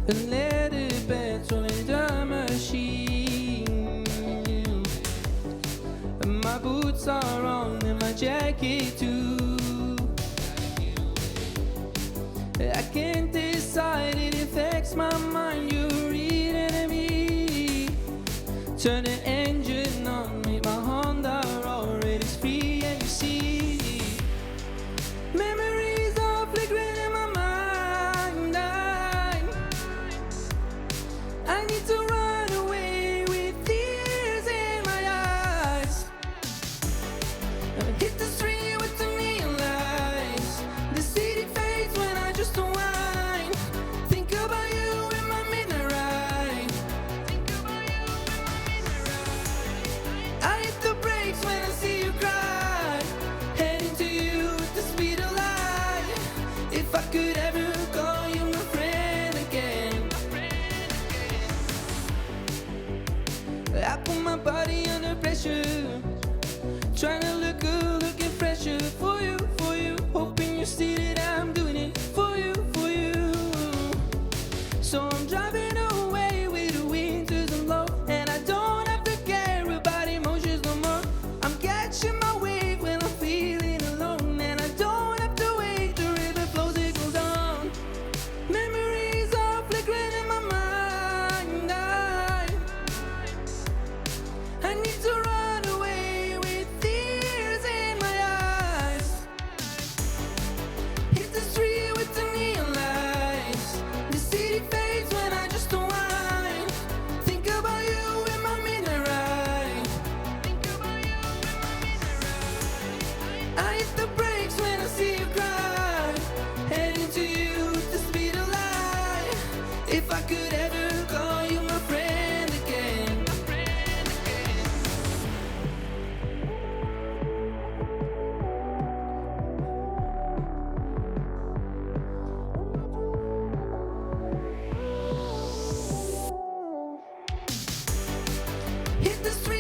A little bit on the machine. My boots are on and my jacket too. I can't decide, it affects my mind. You're reading me. Turn the engine on, make my Honda roar. It is free and you see memories are flickering in my mind. I need to run away with tears in my eyes. Hit the street with the neon lights. The city fades when I just unwind. Think about you in my midnight ride. I hit the brakes when I see you cry. Heading to you with the speed of light. If I could ever call you my friend again. I put my body under pressure, trying to look good, looking fresher for you, hoping you see that I'm doing it for you. So I'm driving away with the winters and low, and I don't have to care about emotions no more. I'm catching my wave when I'm feeling alone, and I don't have to wait, the river flows, it goes on. Memories are flickering in my mind. I need to run away with tears in my eyes. Hit the street with the neon lights. The city fades when I just unwind. Think about you in my midnight ride. I hit the brakes when I see you cry. Heading to you with the speed of light. If I could ever call you my friend again. Hit the street